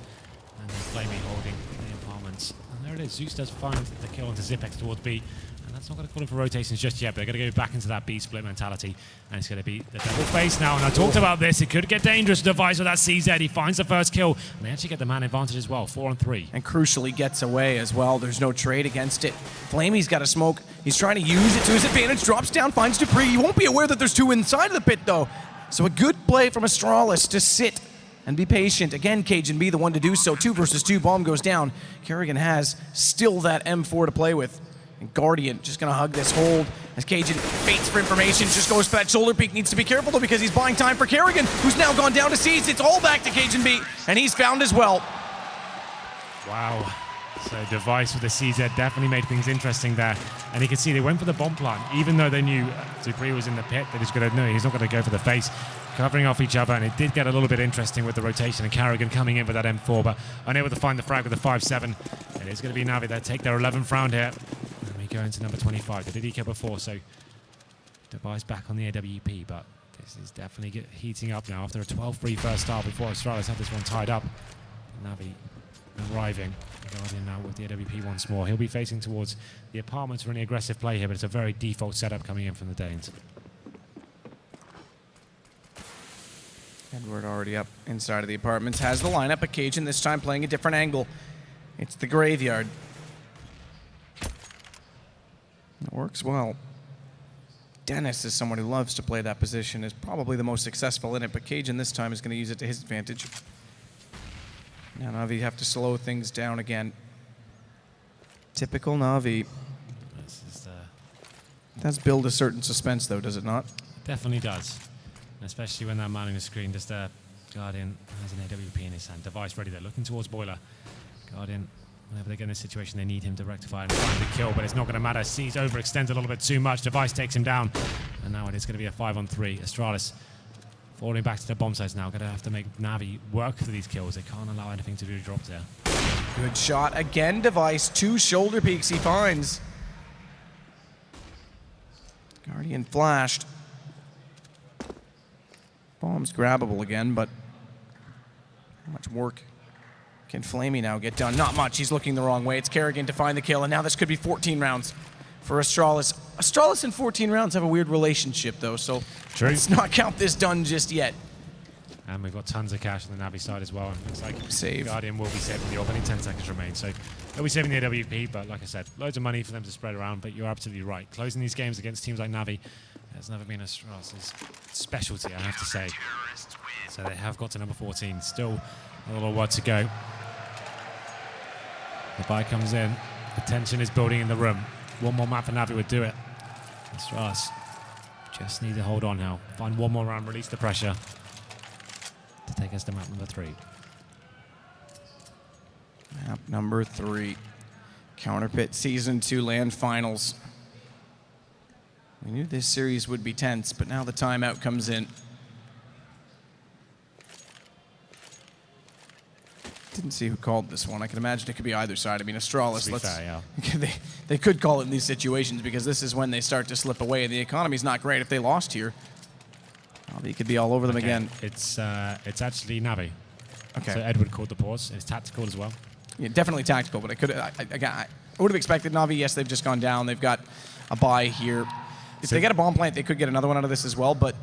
and then Flamey holding the apartments. And there it is. Zeus does find the kill onto Zipex towards B. And that's not going to call him for rotations just yet, but they're going to go back into that B split mentality. And it's going to be the double face now. And I talked about this. It could get dangerous. Device with that CZ. He finds the first kill. And they actually get the man advantage as well. 4 on 3. And crucially gets away as well. There's no trade against it. Flamey's got a smoke. He's trying to use it to his advantage. Drops down, finds dupreeh. He won't be aware that there's 2 inside of the pit though. So a good play from Astralis to sit and be patient. Again, Cajun be the one to do so. 2 versus 2. Bomb goes down. Karrigan has still that M4 to play with. And Guardian just going to hug this hold as Cajun waits for information, just goes for that shoulder peek. Needs to be careful though because he's buying time for Karrigan, who's now gone down to C's. It's all back to Cajun B, and he's found as well. Wow. So device with the CZ definitely made things interesting there. And you can see they went for the bomb plant, even though they knew dupreeh was in the pit. They're just going to know he's not going to go for the face, covering off each other. And it did get a little bit interesting with the rotation and Karrigan coming in with that M4, but unable to find the frag with the 5-7. It is going to be NaVi that take their 11th round here. And we go into number 25. They did eco before, so device back on the AWP, but this is definitely heating up now after a 12-3 first start before Astralis had this one tied up. NaVi arriving. Guardian now with the AWP once more. He'll be facing towards the apartments for any aggressive play here, but it's a very default setup coming in from the Danes. Edward already up inside of the apartments. Has the lineup, but Cajun this time playing a different angle. It's the graveyard. It works well. Dennis is someone who loves to play that position, is probably the most successful in it, but Cajun this time is going to use it to his advantage. Now NaVi have to slow things down again. Typical NaVi. Does build a certain suspense though, does it not? It definitely does. And especially when that man on the screen, just Guardian has an AWP in his hand. Device ready there, looking towards Boiler. Guardian, whenever they get in this situation, they need him to rectify and find the kill, but it's not going to matter. C's overextends a little bit too much. Device takes him down. And now it is going to be a 5 on 3. Astralis falling back to the bomb sites now. Going to have to make NaVi work for these kills. They can't allow anything to be dropped there. Good shot again, Device. 2 shoulder peeks he finds. Guardian flashed. Bomb's grabbable again, but how much work can Flamey now get done? Not much. He's looking the wrong way. It's Karrigan to find the kill, and now this could be 14 rounds for Astralis. Astralis and 14 rounds have a weird relationship, though, so True. Let's not count this done just yet. And we've got tons of cash on the NaVi side as well. And it looks like Save. Guardian will be saving the opening 10 seconds remain. So they'll be saving the AWP, but like I said, loads of money for them to spread around, but you're absolutely right. Closing these games against teams like NaVi has never been Astralis' specialty, I have to say. So they have got to number 14. Still a little while to go. The buy comes in. The tension is building in the room. One more map for NaVi would do it. Astralis just need to hold on now. Find one more round, release the pressure to take us to map number 3. Map number 3. Counterpit Season 2 Land Finals. We knew this series would be tense, but now the timeout comes in. Didn't see who called this one. I can imagine it could be either side. I mean, Astralis, they could call it in these situations because this is when they start to slip away, and the economy's not great if they lost here. He could be all over them again. It's actually NaVi. Okay. So Edward called the pause. It's tactical as well. Yeah, definitely tactical, but I would have expected NaVi. Yes, they've just gone down. They've got a bye here. If they get a bomb plant, they could get another one out of this as well, but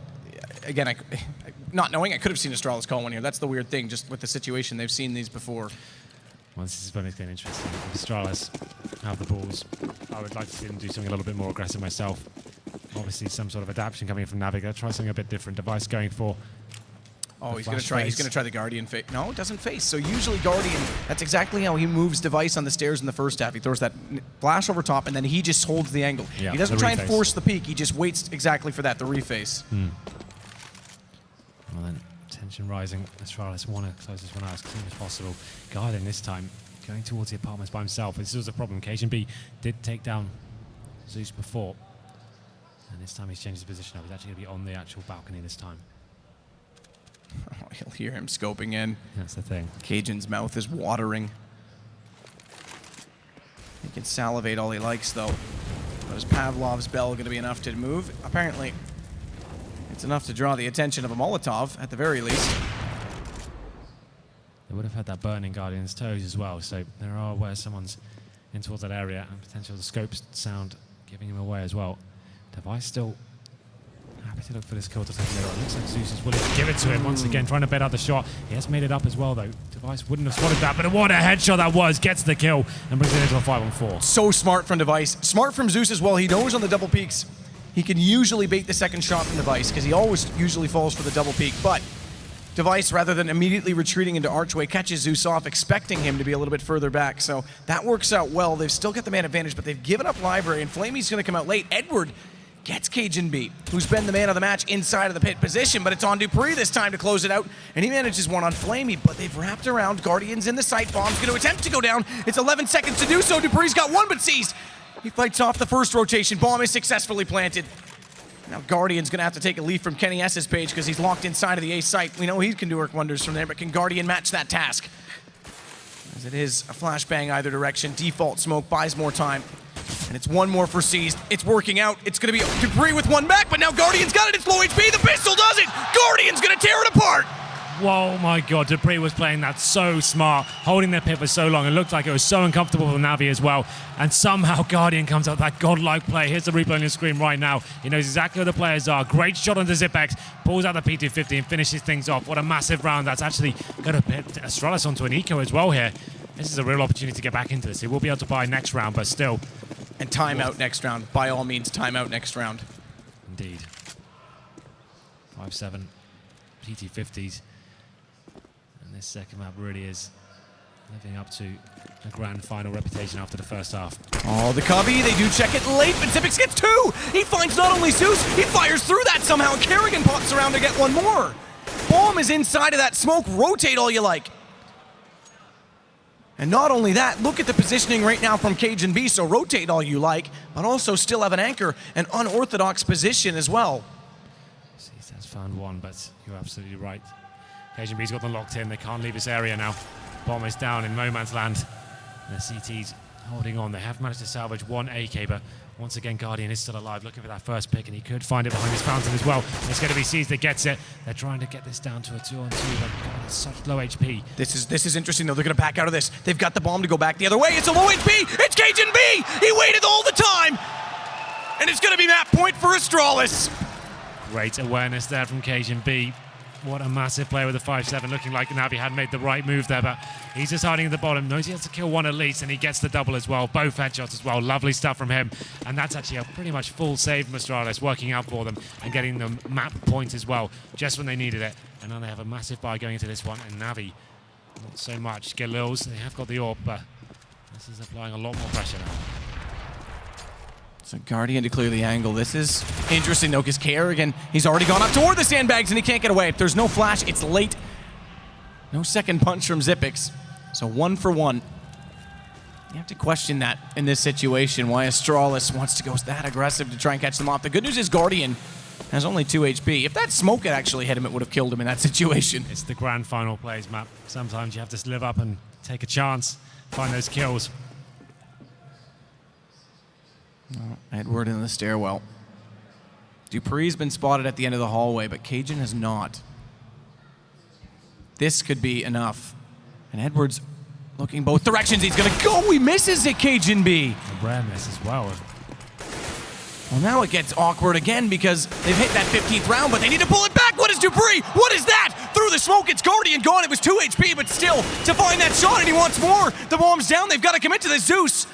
again, not knowing, I could have seen Astralis call one here. That's the weird thing, just with the situation. They've seen these before. Well, this is when it's getting interesting. If Astralis have the balls, I would like to see them do something a little bit more aggressive myself. Obviously, some sort of adaptation coming from NaVi. They'll try something a bit different. Device going for. Oh, he's gonna try. He's gonna try the Guardian face. No, it doesn't face. So usually Guardian. That's exactly how he moves Device on the stairs in the first half. He throws that flash over top, and then he just holds the angle. Yeah, he doesn't try and force the peak. He just waits exactly for that, the reface. Well then, tension rising. Astralis want to close this one out as clean as possible. Guardian this time going towards the apartments by himself. This was a problem. KGB did take down Zeus before, and this time he's changed his position up. He's actually going to be on the actual balcony this time. Oh, you'll hear him scoping in. That's the thing. Cajun's mouth is watering. He can salivate all he likes, though. But is Pavlov's bell going to be enough to move? Apparently, it's enough to draw the attention of a Molotov, at the very least. They would have had that burning Guardian's toes as well, so there are where someone's in towards that area, and potential the scope sound giving him away as well. Device still happy to look for this kill to take it out. Looks like Zeus is willing to give it to him once again, trying to bait out the shot. He has made it up as well, though. Device wouldn't have spotted that, but what a headshot that was. Gets the kill and brings it into a 5-on-4. So smart from Device. Smart from Zeus as well. He knows on the double peaks, he can usually bait the second shot from Device, because he always usually falls for the double peak. But Device, rather than immediately retreating into Archway, catches Zeus off, expecting him to be a little bit further back. So that works out well. They've still got the man advantage, but they've given up Library, and Flamey's going to come out late. Edward gets Cajun beat, who's been the man of the match inside of the pit position, but it's on Dupree this time to close it out, and he manages one on Flamey, but they've wrapped around. Guardian's in the sight. Bomb's going to attempt to go down. It's 11 seconds to do so. Dupree's got one, but seized. He fights off the first rotation. Bomb is successfully planted. Now Guardian's going to have to take a leaf from Kenny S's page because he's locked inside of the A site. We know he can do work wonders from there, but can Guardian match that task? As it is a flashbang either direction. Default smoke buys more time. And it's one more for seized. It's working out. It's going to be Dupree with one back, but now Guardian's got it. It's low HP. The pistol does it. Guardian's going to tear it apart. Whoa, my God, Dupree was playing that so smart, holding their pit for so long. It looked like it was so uncomfortable for NaVi as well. And somehow Guardian comes out with that godlike play. Here's the replay on your screen right now. He knows exactly where the players are. Great shot onto Zipex, pulls out the P250 and finishes things off. What a massive round. That's actually going to put Astralis onto an eco as well here. This is a real opportunity to get back into this. He will be able to buy next round, but still. And timeout next round. By all means, timeout next round. Indeed. 5-7 PT50s. And this second map really is living up to a grand final reputation after the first half. Oh, the cubby, they do check it late, but Zipex gets two! He finds not only Zeus, he fires through that somehow, and Kerrigan pops around to get one more! Bomb is inside of that smoke, rotate all you like. And not only that, look at the positioning right now from Cajun B, so rotate all you like, but also still have an anchor, an unorthodox position as well. He's found one, but you're absolutely right. Cajun B's got them locked in. They can't leave this area now. Bomb is down in no man's land. And the CT's holding on. They have managed to salvage one AK, but once again, Guardian is still alive, looking for that first pick, and he could find it behind his fountain as well. It's going to be seized that gets it. They're trying to get this down to a 2-on-2, but God, it's such low HP. This is interesting, though. They're going to back out of this. They've got the bomb to go back the other way. It's a low HP. It's Cajun B. He waited all the time. And it's going to be map point for Astralis. Great awareness there from Cajun B. What a massive play with the 5-7, looking like NaVi had made the right move there, but he's just hiding at the bottom. Knows he has to kill one at least, and he gets the double as well. Both headshots as well. Lovely stuff from him. And that's actually a pretty much full save from Astralis, working out for them and getting them map point as well, just when they needed it. And now they have a massive buy going into this one, and NaVi, not so much. Galils, they have got the AWP, but this is applying a lot more pressure now. So Guardian to clear the angle. This is interesting though, because Kerrigan, he's already gone up toward the sandbags and he can't get away. If there's no flash, it's late. No second punch from Xyp9x. So 1 for 1. You have to question that in this situation, why Astralis wants to go that aggressive to try and catch them off. The good news is Guardian has only 2 HP. If that smoke had actually hit him, it would have killed him in that situation. It's the grand final plays, Map. Sometimes you have to live up and take a chance, find those kills. Oh, Edward in the stairwell. Dupree's been spotted at the end of the hallway, but Cajun has not. This could be enough. And Edward's looking both directions. He's gonna go. He misses it, Cajun B. A rare miss as well. Well, now it gets awkward again because they've hit that 15th round, but they need to pull it back. What is Dupree? What is that? Through the smoke, it's Guardian gone. It was 2 HP, but still, to find that shot, and he wants more. The bomb's down. They've got to commit to the Zeus.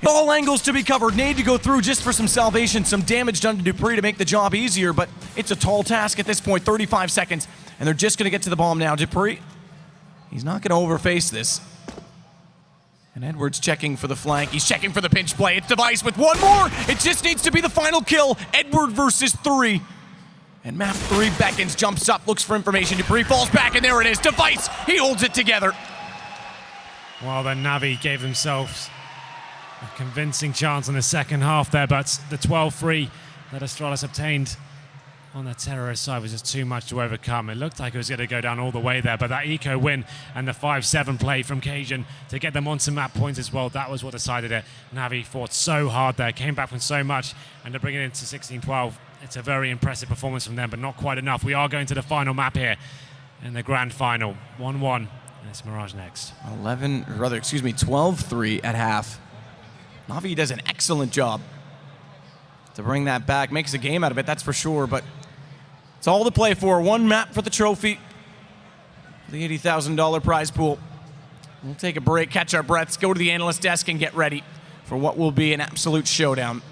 All angles to be covered. Need to go through just for some salvation, some damage done to Dupree to make the job easier, but it's a tall task at this point. 35 seconds, and they're just going to get to the bomb now. Dupree, he's not going to overface this. And Edward's checking for the flank. He's checking for the pinch play. It's Device with one more. It just needs to be the final kill. Edward versus 3. And Map2 beckons, jumps up, looks for information. Dupree falls back, and there it is. Device, he holds it together. Well, then NaVi gave themselves a convincing chance in the second half there, but the 12-3 that Astralis obtained on the terrorist side was just too much to overcome. It looked like it was going to go down all the way there, but that eco win and the 5-7 play from Cajun to get them onto map points as well, that was what decided it. NaVi fought so hard there, came back from so much, and to bring it into 16-12, it's a very impressive performance from them, but not quite enough. We are going to the final map here in the grand final. 1-1, and it's Mirage next. 12-3 at half. NaVi does an excellent job to bring that back. Makes a game out of it, that's for sure, but it's all to play for. One map for the trophy, the $80,000 prize pool. We'll take a break, catch our breaths, go to the analyst desk, and get ready for what will be an absolute showdown.